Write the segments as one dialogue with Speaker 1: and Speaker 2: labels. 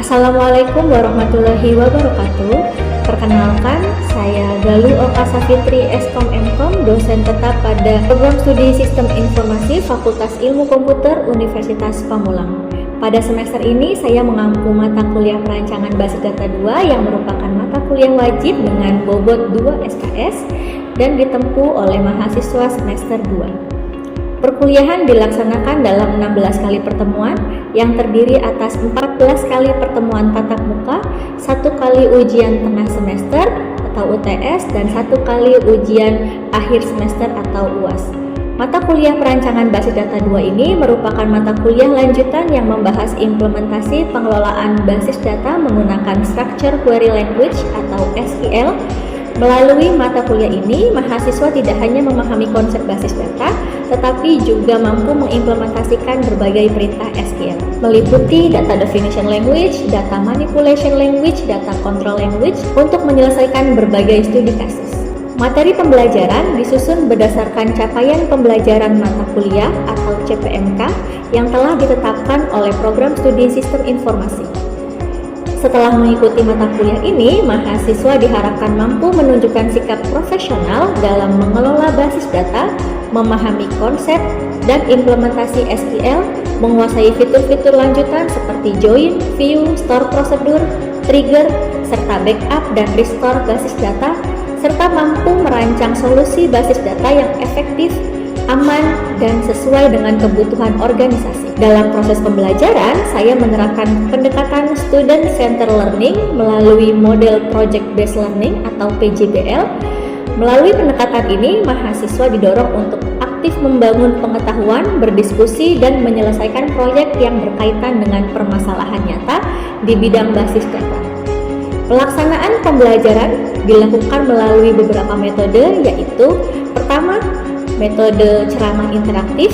Speaker 1: Assalamualaikum warahmatullahi wabarakatuh. Perkenalkan, saya Galuh Oka Safitri, Eskom Mkom, dosen tetap pada Program Studi Sistem Informasi Fakultas Ilmu Komputer Universitas Pamulang. Pada semester ini, saya mengampu mata kuliah Perancangan Basis Data 2 yang merupakan mata kuliah wajib dengan bobot 2 SKS dan ditempuh oleh mahasiswa semester 2. Perkuliahan dilaksanakan dalam 16 kali pertemuan yang terdiri atas 14 kali pertemuan tatap muka, 1 kali ujian tengah semester atau UTS, dan 1 kali ujian akhir semester atau UAS. Mata kuliah Perancangan Basis Data 2 ini merupakan mata kuliah lanjutan yang membahas implementasi pengelolaan basis data menggunakan Structured Query Language atau SQL. Melalui mata kuliah ini, mahasiswa tidak hanya memahami konsep basis data, tetapi juga mampu mengimplementasikan berbagai perintah SQL, meliputi Data Definition Language, Data Manipulation Language, Data Control Language, untuk menyelesaikan berbagai studi kasus. Materi pembelajaran disusun berdasarkan capaian pembelajaran mata kuliah atau CPMK yang telah ditetapkan oleh Program Studi Sistem Informasi. Setelah mengikuti mata kuliah ini, mahasiswa diharapkan mampu menunjukkan sikap profesional dalam mengelola basis data, memahami konsep dan implementasi SQL, menguasai fitur-fitur lanjutan seperti join, view, store prosedur, trigger, serta backup dan restore basis data, serta mampu merancang solusi basis data yang efektif, aman, dan sesuai dengan kebutuhan organisasi. Dalam proses pembelajaran, saya menerapkan pendekatan Student Centered Learning melalui model Project Based Learning atau PJBL. Melalui pendekatan ini, mahasiswa didorong untuk aktif membangun pengetahuan, berdiskusi, dan menyelesaikan proyek yang berkaitan dengan permasalahan nyata di bidang basis data. Pelaksanaan pembelajaran dilakukan melalui beberapa metode, yaitu pertama, metode ceramah interaktif.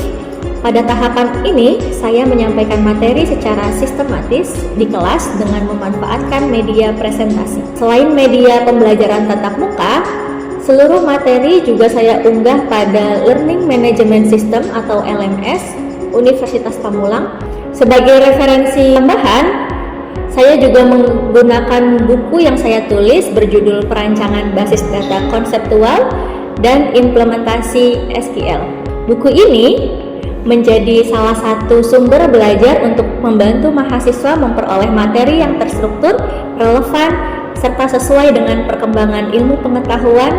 Speaker 1: Pada tahapan ini, saya menyampaikan materi secara sistematis di kelas dengan memanfaatkan media presentasi. Selain media pembelajaran tatap muka, seluruh materi juga saya unggah pada Learning Management System atau LMS Universitas Pamulang. Sebagai referensi tambahan, saya juga menggunakan buku yang saya tulis berjudul Perancangan Basis Data Konseptual dan Implementasi SQL. Buku ini menjadi salah satu sumber belajar untuk membantu mahasiswa memperoleh materi yang terstruktur, relevan, serta sesuai dengan perkembangan ilmu pengetahuan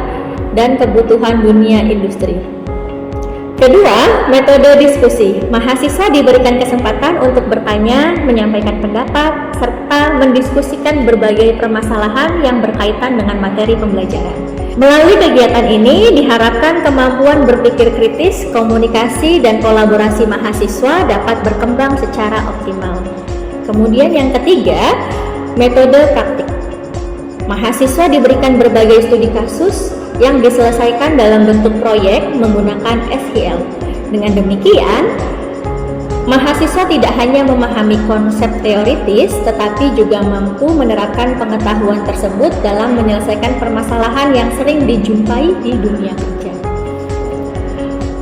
Speaker 1: dan kebutuhan dunia industri. Kedua, metode diskusi. Mahasiswa diberikan kesempatan untuk bertanya, menyampaikan pendapat, serta mendiskusikan berbagai permasalahan yang berkaitan dengan materi pembelajaran. Melalui kegiatan ini, diharapkan kemampuan berpikir kritis, komunikasi, dan kolaborasi mahasiswa dapat berkembang secara optimal. Kemudian yang ketiga, metode praktik. Mahasiswa diberikan berbagai studi kasus yang diselesaikan dalam bentuk proyek menggunakan SQL. Dengan demikian, mahasiswa tidak hanya memahami konsep teoritis, tetapi juga mampu menerapkan pengetahuan tersebut dalam menyelesaikan permasalahan yang sering dijumpai di dunia kerja.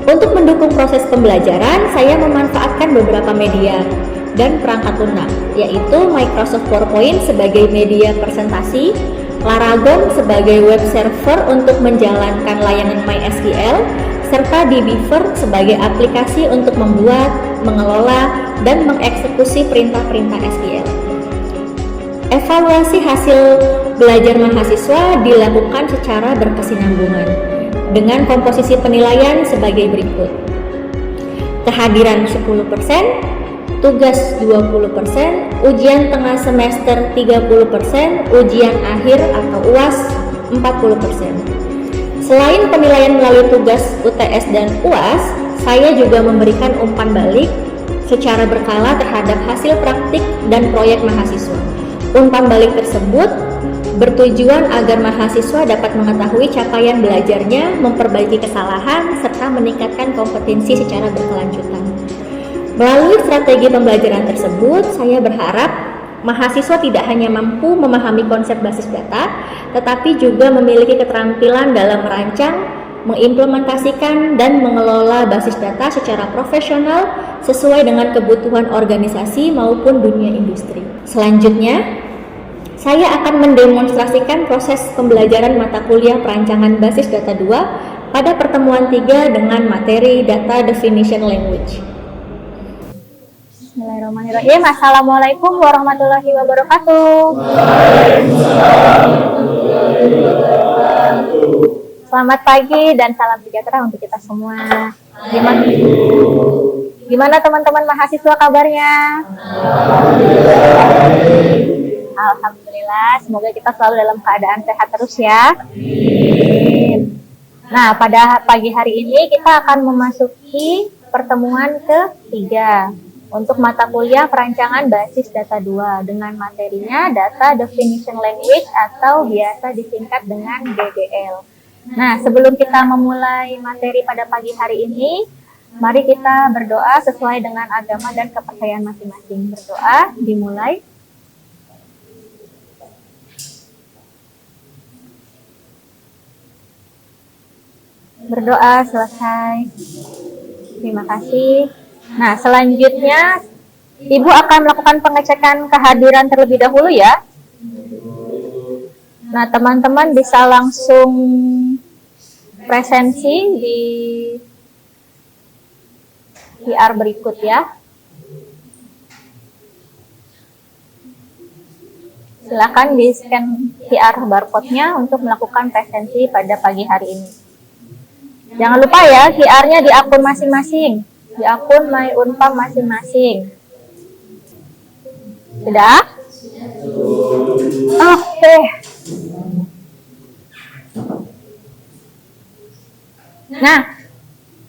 Speaker 1: Untuk mendukung proses pembelajaran, saya memanfaatkan beberapa media dan perangkat lunak, yaitu Microsoft PowerPoint sebagai media presentasi, Laragon sebagai web server untuk menjalankan layanan MySQL, serta dbeaver sebagai aplikasi untuk membuat, mengelola, dan mengeksekusi perintah-perintah SQL. Evaluasi hasil belajar mahasiswa dilakukan secara berkesinambungan dengan komposisi penilaian sebagai berikut. Kehadiran 10%, tugas 20%, ujian tengah semester 30%, ujian akhir atau UAS 40%. Selain penilaian melalui tugas UTS dan UAS, saya juga memberikan umpan balik secara berkala terhadap hasil praktik dan proyek mahasiswa. Umpan balik tersebut bertujuan agar mahasiswa dapat mengetahui capaian belajarnya, memperbaiki kesalahan, serta meningkatkan kompetensi secara berkelanjutan. Melalui strategi pembelajaran tersebut, saya berharap mahasiswa tidak hanya mampu memahami konsep basis data, tetapi juga memiliki keterampilan dalam merancang, mengimplementasikan dan mengelola basis data secara profesional sesuai dengan kebutuhan organisasi maupun dunia industri. Selanjutnya, saya akan mendemonstrasikan proses pembelajaran mata kuliah perancangan basis data 2 pada pertemuan 3 dengan materi Data Definition Language.
Speaker 2: Bismillahirrahmanirrahim. Assalamualaikum warahmatullahi wabarakatuh. Selamat pagi dan salam sejahtera untuk kita semua. Gimana teman-teman mahasiswa kabarnya? Alhamdulillah, semoga kita selalu dalam keadaan sehat terus ya. Amin. Nah, pada pagi hari ini kita akan memasuki pertemuan ketiga untuk mata kuliah perancangan basis data 2 dengan materinya Data Definition Language atau biasa disingkat dengan DDL. Nah, sebelum kita memulai materi pada pagi hari ini, mari kita berdoa sesuai dengan agama dan kepercayaan masing-masing. Berdoa, dimulai. Berdoa selesai. Terima kasih. Nah, selanjutnya Ibu akan melakukan pengecekan kehadiran terlebih dahulu ya. Nah, teman-teman bisa langsung presensi di QR berikut ya. Silakan di-scan QR barcode-nya untuk melakukan presensi pada pagi hari ini. Jangan lupa ya, QR-nya di akun masing-masing, di akun My Unpam masing-masing. Sudah? Oke. Nah,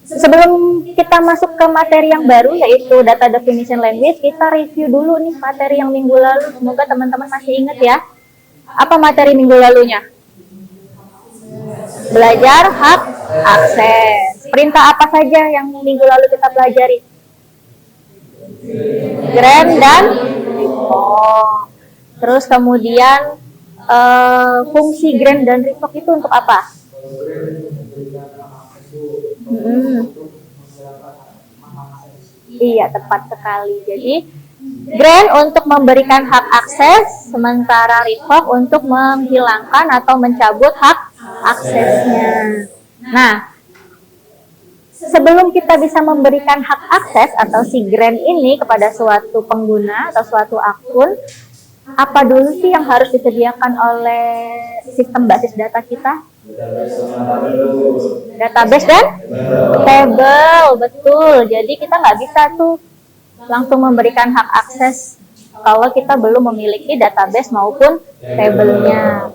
Speaker 2: sebelum kita masuk ke materi yang baru yaitu Data Definition Language, kita review dulu nih materi yang minggu lalu. Semoga teman-teman masih ingat ya. Apa materi minggu lalunya? Belajar hak akses. Perintah apa saja yang minggu lalu kita pelajari? Grant dan revoke. Terus kemudian fungsi grant dan revoke itu untuk apa? Iya, tepat sekali. Jadi grant untuk memberikan hak akses, sementara revoke untuk menghilangkan atau mencabut hak aksesnya. Nah, sebelum kita bisa memberikan hak akses atau si grant ini kepada suatu pengguna atau suatu akun, apa dulu sih yang harus disediakan oleh sistem basis data kita? Database dan table, betul. Jadi kita nggak bisa tuh langsung memberikan hak akses kalau kita belum memiliki database maupun tabelnya.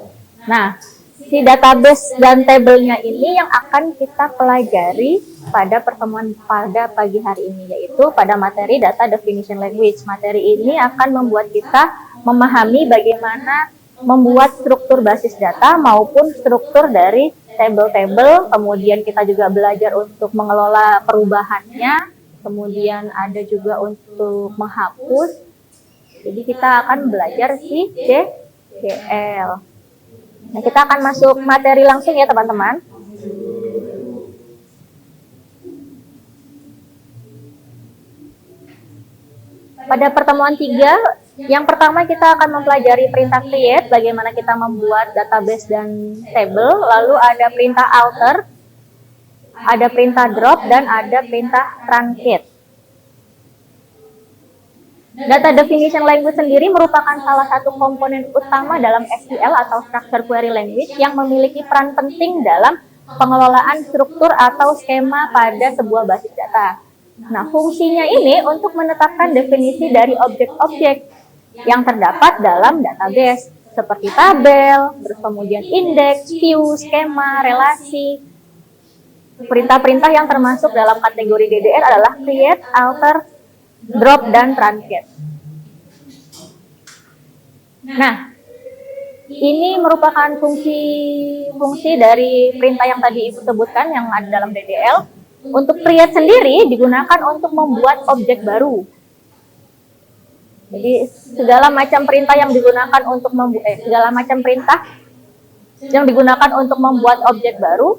Speaker 2: Nah, si database dan tabelnya ini yang akan kita pelajari pada pertemuan pada pagi hari ini, yaitu pada materi Data Definition Language. Materi ini akan membuat kita memahami bagaimana membuat struktur basis data maupun struktur dari tabel-tabel. Kemudian kita juga belajar untuk mengelola perubahannya. Kemudian ada juga untuk menghapus. Jadi kita akan belajar si DDL. Nah, kita akan masuk materi langsung ya teman-teman. Pada pertemuan 3, yang pertama kita akan mempelajari perintah create, bagaimana kita membuat database dan table, lalu ada perintah alter, ada perintah drop, dan ada perintah truncate. Data Definition Language sendiri merupakan salah satu komponen utama dalam SQL atau Structure Query Language yang memiliki peran penting dalam pengelolaan struktur atau skema pada sebuah basis data. Nah, fungsinya ini untuk menetapkan definisi dari objek-objek yang terdapat dalam database, seperti tabel, terus kemudian indeks, view, skema, relasi. Perintah-perintah yang termasuk dalam kategori DDL adalah create, alter, drop, dan truncate. Nah, ini merupakan fungsi dari perintah yang tadi Ibu sebutkan yang ada dalam DDL. Untuk create sendiri digunakan untuk membuat objek baru. Jadi segala macam perintah yang digunakan untuk membuat objek baru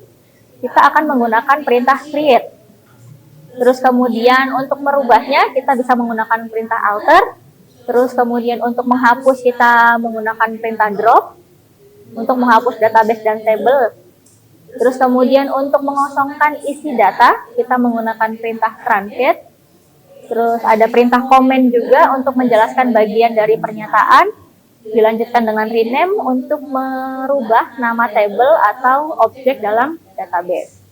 Speaker 2: kita akan menggunakan perintah create. Terus kemudian untuk merubahnya kita bisa menggunakan perintah alter. Terus kemudian untuk menghapus kita menggunakan perintah drop. Untuk menghapus database dan table. Terus kemudian untuk mengosongkan isi data kita menggunakan perintah truncate. Terus ada perintah comment juga untuk menjelaskan bagian dari pernyataan. Dilanjutkan dengan rename untuk merubah nama table atau objek dalam database.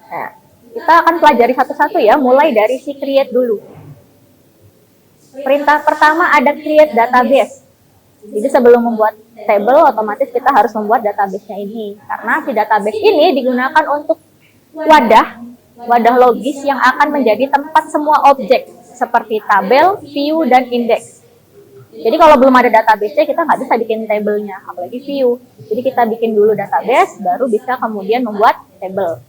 Speaker 2: Nah, kita akan pelajari satu-satu ya, mulai dari si create dulu. Perintah pertama ada create database. Jadi sebelum membuat table, otomatis kita harus membuat database-nya ini. Karena si database ini digunakan untuk wadah logis yang akan menjadi tempat semua objek, seperti tabel, view, dan index. Jadi kalau belum ada database-nya, kita nggak bisa bikin table-nya, apalagi view. Jadi kita bikin dulu database, baru bisa kemudian membuat table.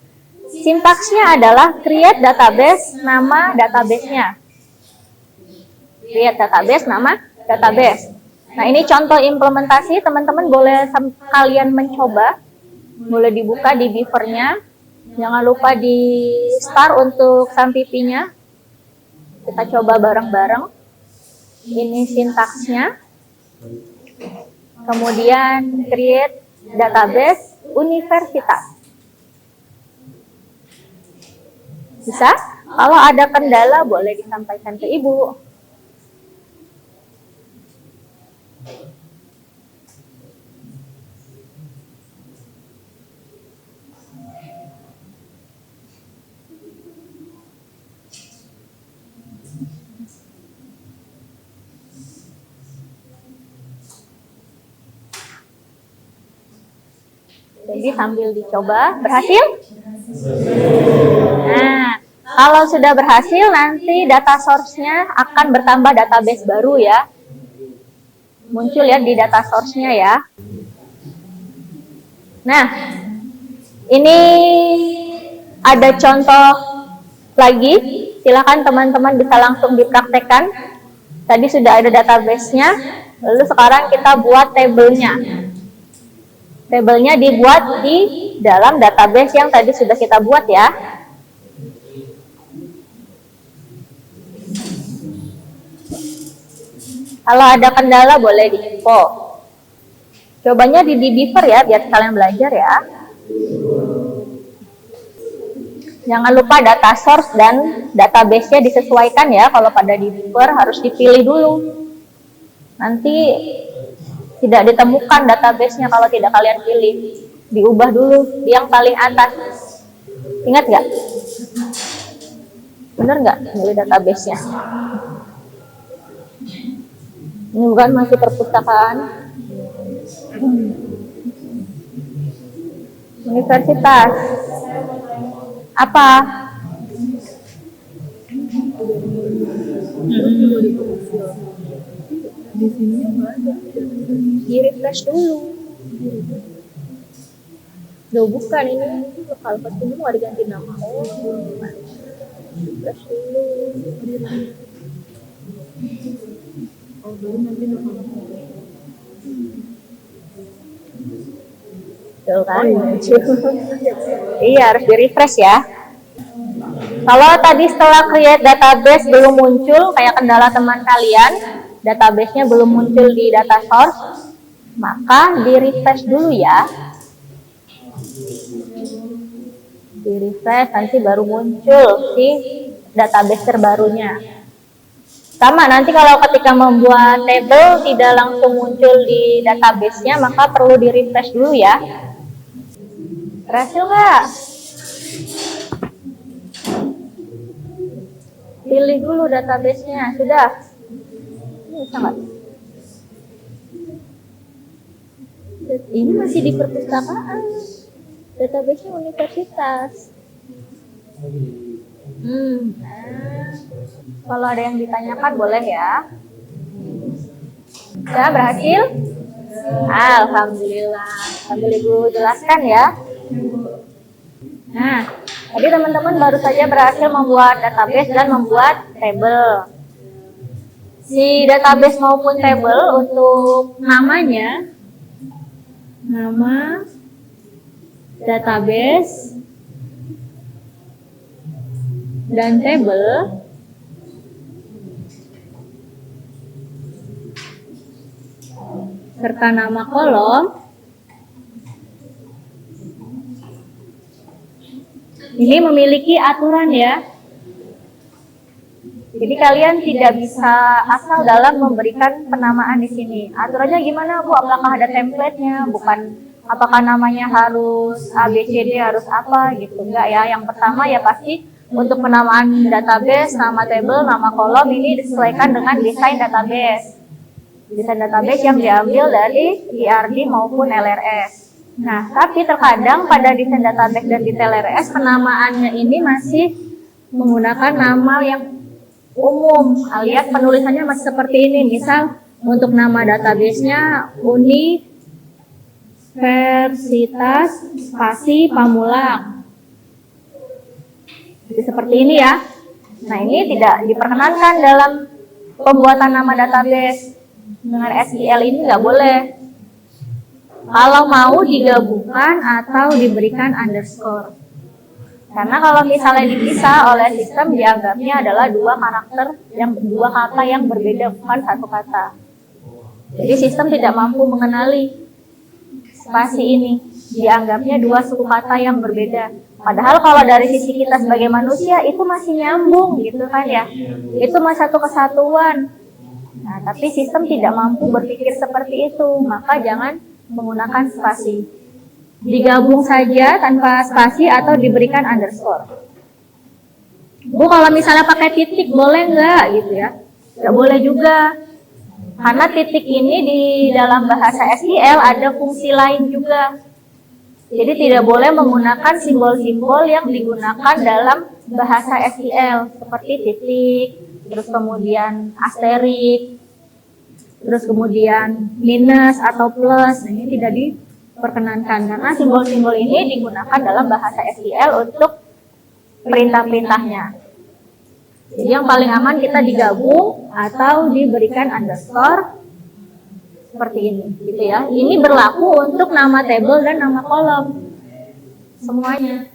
Speaker 2: Sintaksnya adalah create database, nama database-nya. Create database, nama database. Nah, ini contoh implementasi, teman-teman boleh kalian mencoba. Boleh dibuka di Beaver-nya. Jangan lupa di start untuk SAMPP-nya. Kita coba bareng-bareng. Ini sintaksnya. Kemudian create database universitas. Bisa? Kalau ada kendala boleh disampaikan ke Ibu. Jadi sambil dicoba, berhasil? Nah, kalau sudah berhasil, nanti data source-nya akan bertambah database baru ya. Muncul ya di data source-nya ya. Nah, ini ada contoh lagi. Silakan teman-teman bisa langsung dipraktekkan. Tadi sudah ada database-nya, lalu sekarang kita buat table-nya. Tabelnya dibuat di dalam database yang tadi sudah kita buat ya. Kalau ada kendala boleh di-info. Cobanya di Beaver ya, biar kalian belajar ya. Jangan lupa data source dan database-nya disesuaikan ya. Kalau pada di Beaver harus dipilih dulu. Nanti tidak ditemukan database-nya kalau tidak kalian pilih. Diubah dulu di yang paling atas. Ingat nggak? Bener nggak milih database-nya? Ini bukan masih perpustakaan. Universitas. Apa?
Speaker 3: Di sini nggak ada.
Speaker 2: Di-refresh dulu. Loh, bukan ini lokal pas ini mau diganti nama. Oh, refresh dulu.
Speaker 3: Oh, baru nanti nama.
Speaker 2: Tuh kan, iya harus di-refresh ya. Kalau tadi setelah create database belum muncul, kayak kendala teman kalian, database-nya belum muncul di data source, maka di-refresh dulu ya. Di-refresh, nanti baru muncul si database terbarunya. Sama, nanti kalau ketika membuat table tidak langsung muncul di database-nya, maka perlu di-refresh dulu ya. Berhasil nggak? Pilih dulu database-nya, sudah. Ini bisa nggak? Ini masih di perpustakaan. Database-nya universitas. Kalau ada yang ditanyakan boleh ya. Sudah berhasil? Alhamdulillah. Sambil Ibu jelaskan ya. Nah, tadi teman-teman baru saja berhasil membuat database dan membuat table. Si database maupun table untuk namanya, nama, database dan tabel serta nama kolom ini memiliki aturan ya. Jadi kalian tidak bisa asal dalam memberikan penamaan di sini. Aturannya gimana Bu? Apakah ada template-nya? Bukan apakah namanya harus ABCD harus apa gitu. Enggak ya. Yang pertama ya pasti untuk penamaan database, nama tabel, nama kolom ini disesuaikan dengan desain database. Desain database yang diambil dari IRD maupun LRS. Nah, tapi terkadang pada desain database dan detail LRS penamaannya ini masih menggunakan nama yang umum, alias penulisannya masih seperti ini. Misal untuk nama databasenya Universitas Spasi Pamulang. Jadi seperti ini ya. Nah, ini tidak diperkenankan dalam pembuatan nama database. Dengan SQL ini nggak boleh. Kalau mau digabungkan atau diberikan underscore. Karena kalau misalnya dipisah oleh sistem dianggapnya adalah dua kata yang berbeda, bukan satu kata. Jadi sistem tidak mampu mengenali spasi ini, dianggapnya dua suku kata yang berbeda. Padahal kalau dari sisi kita sebagai manusia itu masih nyambung gitu kan ya, itu masih satu kesatuan. Nah, tapi sistem tidak mampu berpikir seperti itu, maka jangan menggunakan spasi. Digabung saja tanpa spasi atau diberikan underscore. Bu, kalau misalnya pakai titik boleh nggak gitu ya? Nggak boleh juga. Karena titik ini di dalam bahasa SQL ada fungsi lain juga. Jadi tidak boleh menggunakan simbol-simbol yang digunakan dalam bahasa SQL seperti titik, terus kemudian asterik, terus kemudian minus atau plus. Nah, ini tidak diperkenankan karena simbol-simbol ini digunakan dalam bahasa SQL untuk perintah-perintahnya. Jadi yang paling aman kita digabung atau diberikan underscore seperti ini, gitu ya. Ini berlaku untuk nama tabel dan nama kolom semuanya.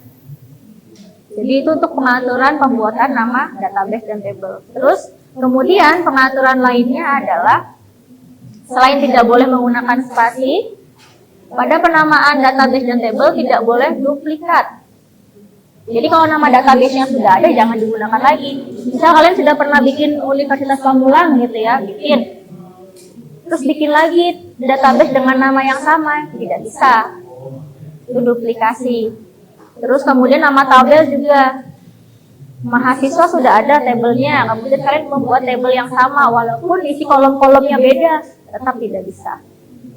Speaker 2: Jadi itu untuk pengaturan pembuatan nama database dan tabel. Terus kemudian pengaturan lainnya adalah selain tidak boleh menggunakan spasi, pada penamaan database dan tabel tidak boleh duplikat. Jadi kalau nama database yang sudah ada jangan digunakan lagi. Misal kalian sudah pernah bikin Universitas Pamulang gitu ya, terus bikin lagi database dengan nama yang sama, tidak bisa. Itu duplikasi. Terus kemudian nama tabel juga. Mahasiswa sudah ada tabelnya, kemudian kalian membuat tabel yang sama walaupun isi kolom-kolomnya beda, tetap tidak bisa.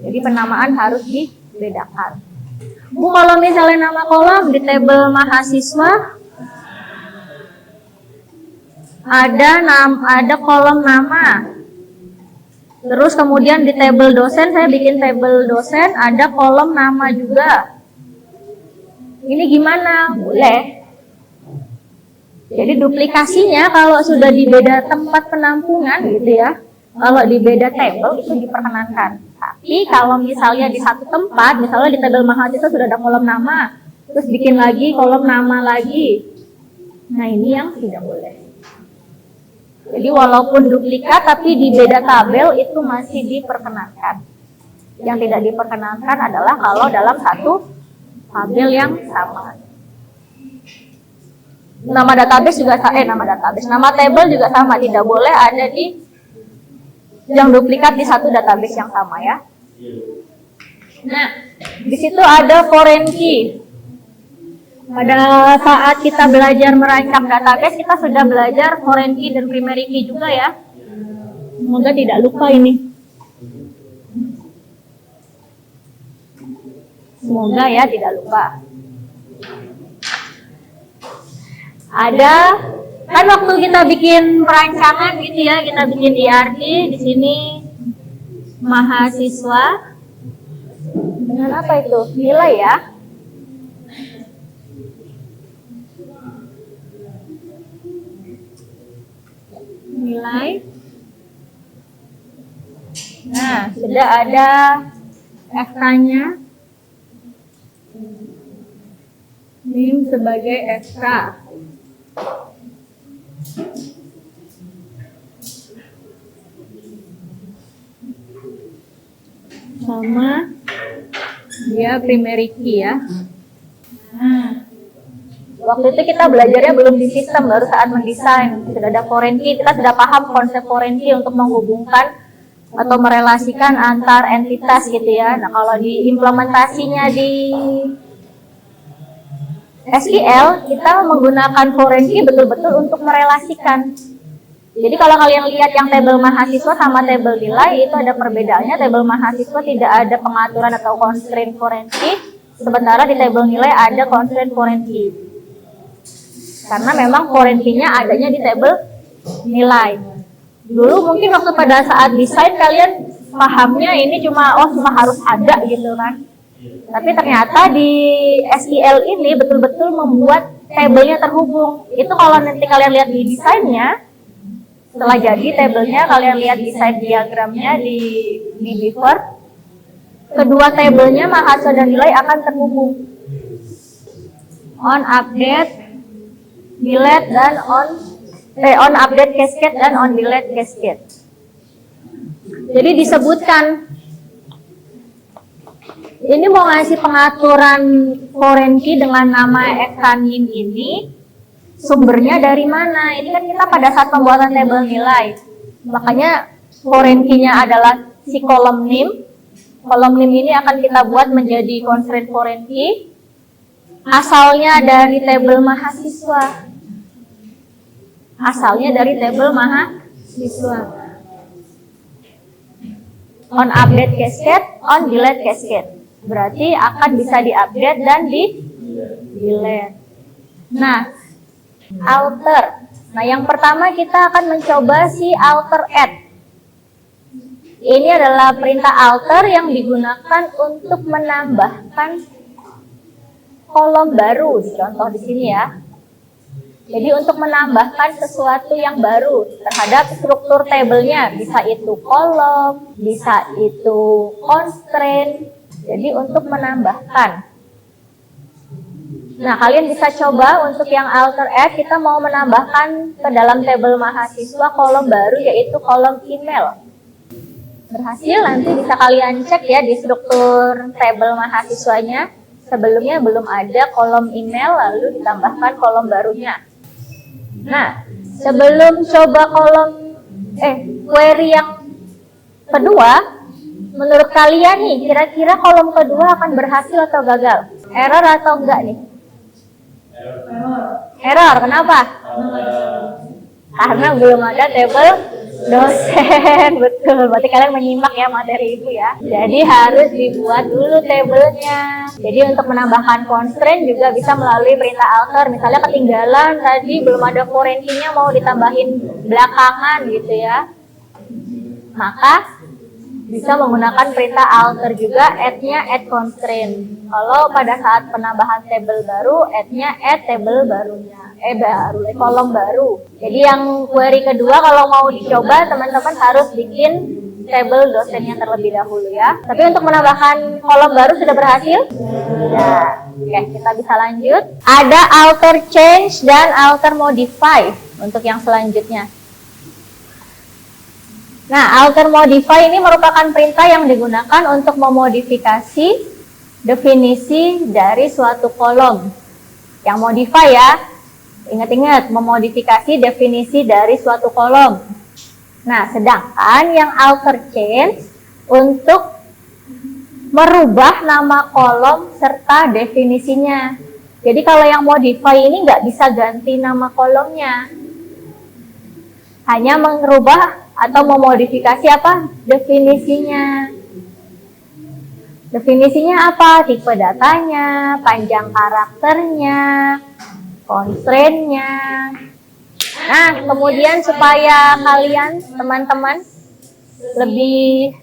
Speaker 2: Jadi penamaan harus dibedakan. Bu, kalau misalnya nama kolom di tabel mahasiswa ada kolom nama. Terus kemudian di tabel dosen saya bikin tabel dosen ada kolom nama juga. Ini gimana? Boleh. Jadi duplikasinya kalau sudah di beda tempat penampungan gitu ya. Kalau di beda tabel itu diperkenankan. Tapi kalau misalnya di satu tempat, misalnya di tabel mahasiswa sudah ada kolom nama, terus bikin lagi kolom nama lagi. Nah, ini yang tidak boleh. Jadi walaupun duplikat tapi di beda tabel itu masih diperkenankan. Yang tidak diperkenankan adalah kalau dalam satu tabel yang sama. Nama database juga nama tabel juga sama, tidak boleh ada di yang duplikat di satu database yang sama ya. Nah, di situ ada foreign key. Pada saat kita belajar merancang database, kita sudah belajar foreign key dan primary key juga ya. Semoga tidak lupa ini. Semoga ya tidak lupa. Ada kan waktu kita bikin perancangan gitu ya, kita bikin IRD di sini mahasiswa dengan apa itu? Nilai ya. Nilai. Nah, sudah ada FK-nya. NIM sebagai SK. Sama dia primary key ya. Nah, waktu itu kita belajarnya belum di sistem, baru saat mendesain. Sudah ada foreign key, kita sudah paham konsep foreign key untuk menghubungkan atau merelasikan antar entitas gitu ya. Nah, kalau di implementasinya di SQL, kita menggunakan foreign key betul-betul untuk merelasikan. Jadi kalau kalian lihat yang tabel mahasiswa sama tabel nilai, itu ada perbedaannya. Tabel mahasiswa tidak ada pengaturan atau constraint foreign key, sementara di tabel nilai ada constraint foreign key. Karena memang foreign key-nya adanya di tabel nilai. Dulu mungkin waktu pada saat desain kalian pahamnya ini cuma harus ada gitu kan. Tapi ternyata di SQL ini betul-betul membuat tabelnya terhubung. Itu kalau nanti kalian lihat di desainnya, setelah jadi tabelnya, kalian lihat desain diagramnya di Beaver, kedua tabelnya mahasiswa dan nilai akan terhubung. On update, delete dan on update cascade dan on delete cascade. Jadi disebutkan ini mau ngasih pengaturan foreign key dengan nama ekanim ini, sumbernya dari mana? Ini kan kita pada saat pembuatan tabel nilai, makanya foreign key-nya adalah si kolom NIM. Kolom NIM ini akan kita buat menjadi constraint foreign key. Asalnya dari tabel mahasiswa. Asalnya dari tabel mahasiswa. On update cascade, on delete cascade. Berarti akan bisa di-update dan di-delete. Nah, alter. Nah, yang pertama kita akan mencoba si alter add. Ini adalah perintah alter yang digunakan untuk menambahkan kolom baru. Contoh di sini ya. Jadi untuk menambahkan sesuatu yang baru terhadap struktur tabelnya, bisa itu kolom, bisa itu constraint. Jadi untuk menambahkan. Nah, kalian bisa coba untuk yang alter add, kita mau menambahkan ke dalam tabel mahasiswa kolom baru, yaitu kolom email. Berhasil, nanti bisa kalian cek ya di struktur tabel mahasiswanya. Sebelumnya belum ada kolom email, lalu ditambahkan kolom barunya. Nah, sebelum coba query yang kedua, menurut kalian nih, kira-kira kolom kedua akan berhasil atau gagal? Error atau enggak nih? Error, kenapa? Karena belum ada tabel dosen, betul. Berarti kalian menyimak ya materi ibu ya. Jadi harus dibuat dulu tabelnya. Jadi untuk menambahkan constraint juga bisa melalui perintah alter. Misalnya ketinggalan tadi belum ada foreign key-nya mau ditambahin belakangan gitu ya. Maka bisa menggunakan perintah alter juga, add-nya add constraint. Kalau pada saat penambahan tabel baru, add-nya add tabel barunya, kolom baru. Jadi yang query kedua kalau mau dicoba, teman-teman harus bikin tabel dosennya terlebih dahulu ya. Tapi untuk menambahkan kolom baru sudah berhasil? Ya. Oke, kita bisa lanjut. Ada alter change dan alter modify untuk yang selanjutnya. Nah, alter modify ini merupakan perintah yang digunakan untuk memodifikasi definisi dari suatu kolom. Yang modify ya, ingat-ingat, memodifikasi definisi dari suatu kolom. Nah, sedangkan yang alter change untuk merubah nama kolom serta definisinya. Jadi kalau yang modify ini nggak bisa ganti nama kolomnya. Hanya merubah atau memodifikasi apa? Definisinya. Definisinya apa? Tipe datanya, panjang karakternya, constraint-nya. Nah, kemudian supaya kalian, teman-teman, lebih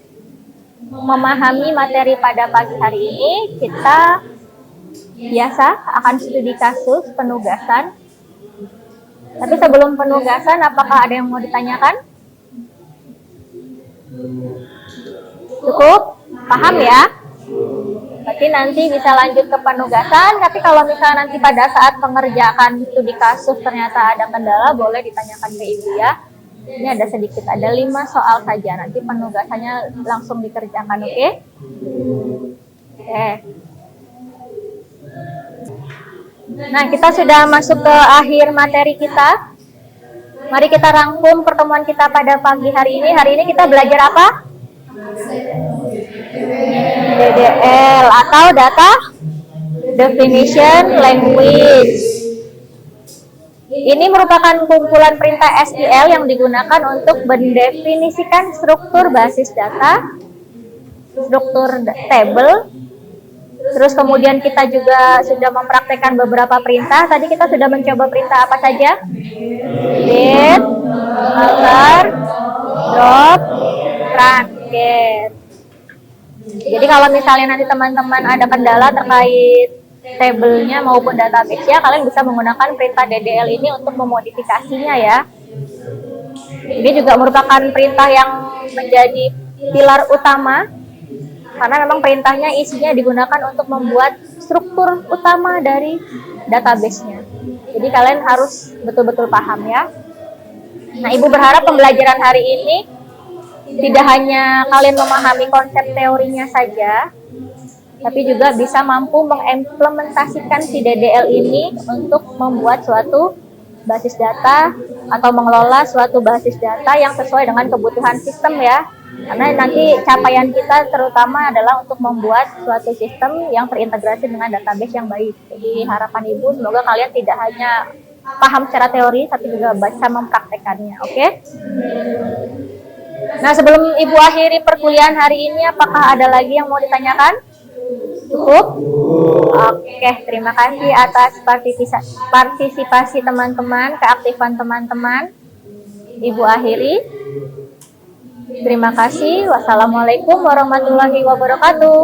Speaker 2: memahami materi pada pagi hari ini, kita biasa akan studi kasus penugasan. Tapi sebelum penugasan, apakah ada yang mau ditanyakan? Cukup? Paham ya? Berarti nanti bisa lanjut ke penugasan, tapi kalau misalnya nanti pada saat pengerjaan studi kasus ternyata ada kendala, boleh ditanyakan ke Ibu ya. Ini ada sedikit, ada 5 soal saja, nanti penugasannya langsung dikerjakan, oke? Oke. Nah, kita sudah masuk ke akhir materi kita. Mari kita rangkum pertemuan kita pada pagi hari ini. Hari ini kita belajar apa? DDL atau Data Definition Language. Ini merupakan kumpulan perintah SQL yang digunakan untuk mendefinisikan struktur basis data, struktur table. Terus kemudian kita juga sudah mempraktekkan beberapa perintah. Tadi kita sudah mencoba perintah apa saja? Get, alter, drop, run, get. Jadi kalau misalnya nanti teman-teman ada kendala terkait tabelnya maupun database-nya, kalian bisa menggunakan perintah DDL ini untuk memodifikasinya ya. Ini juga merupakan perintah yang menjadi pilar utama, karena memang perintahnya isinya digunakan untuk membuat struktur utama dari database-nya. Jadi kalian harus betul-betul paham ya. Nah, Ibu berharap pembelajaran hari ini tidak hanya kalian memahami konsep teorinya saja, tapi juga bisa mampu mengimplementasikan si DDL ini untuk membuat suatu basis data atau mengelola suatu basis data yang sesuai dengan kebutuhan sistem ya. Karena nanti capaian kita terutama adalah untuk membuat suatu sistem yang terintegrasi dengan database yang baik. Jadi harapan Ibu semoga kalian tidak hanya paham secara teori, tapi juga bisa mempraktekannya, oke? Nah, sebelum Ibu akhiri perkuliahan hari ini, apakah ada lagi yang mau ditanyakan? Cukup? Oke, terima kasih atas partisipasi teman-teman, keaktifan teman-teman. Ibu akhiri. Terima kasih. Wassalamualaikum warahmatullahi wabarakatuh.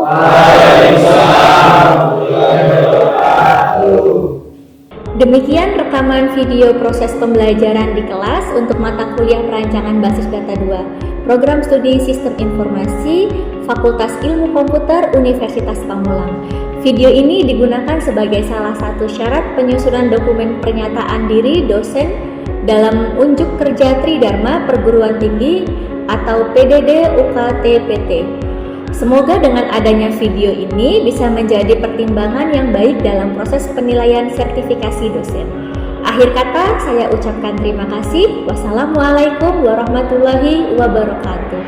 Speaker 1: Demikian rekaman video proses pembelajaran di kelas untuk mata kuliah perancangan basis data 2, program studi Sistem Informasi, Fakultas Ilmu Komputer Universitas Pamulang. Video ini digunakan sebagai salah satu syarat penyusunan dokumen pernyataan diri dosen dalam unjuk kerja Tridharma Perguruan Tinggi atau PDD UKT-PT. Semoga dengan adanya video ini bisa menjadi pertimbangan yang baik dalam proses penilaian sertifikasi dosen. Akhir kata, saya ucapkan terima kasih. Wassalamualaikum warahmatullahi wabarakatuh.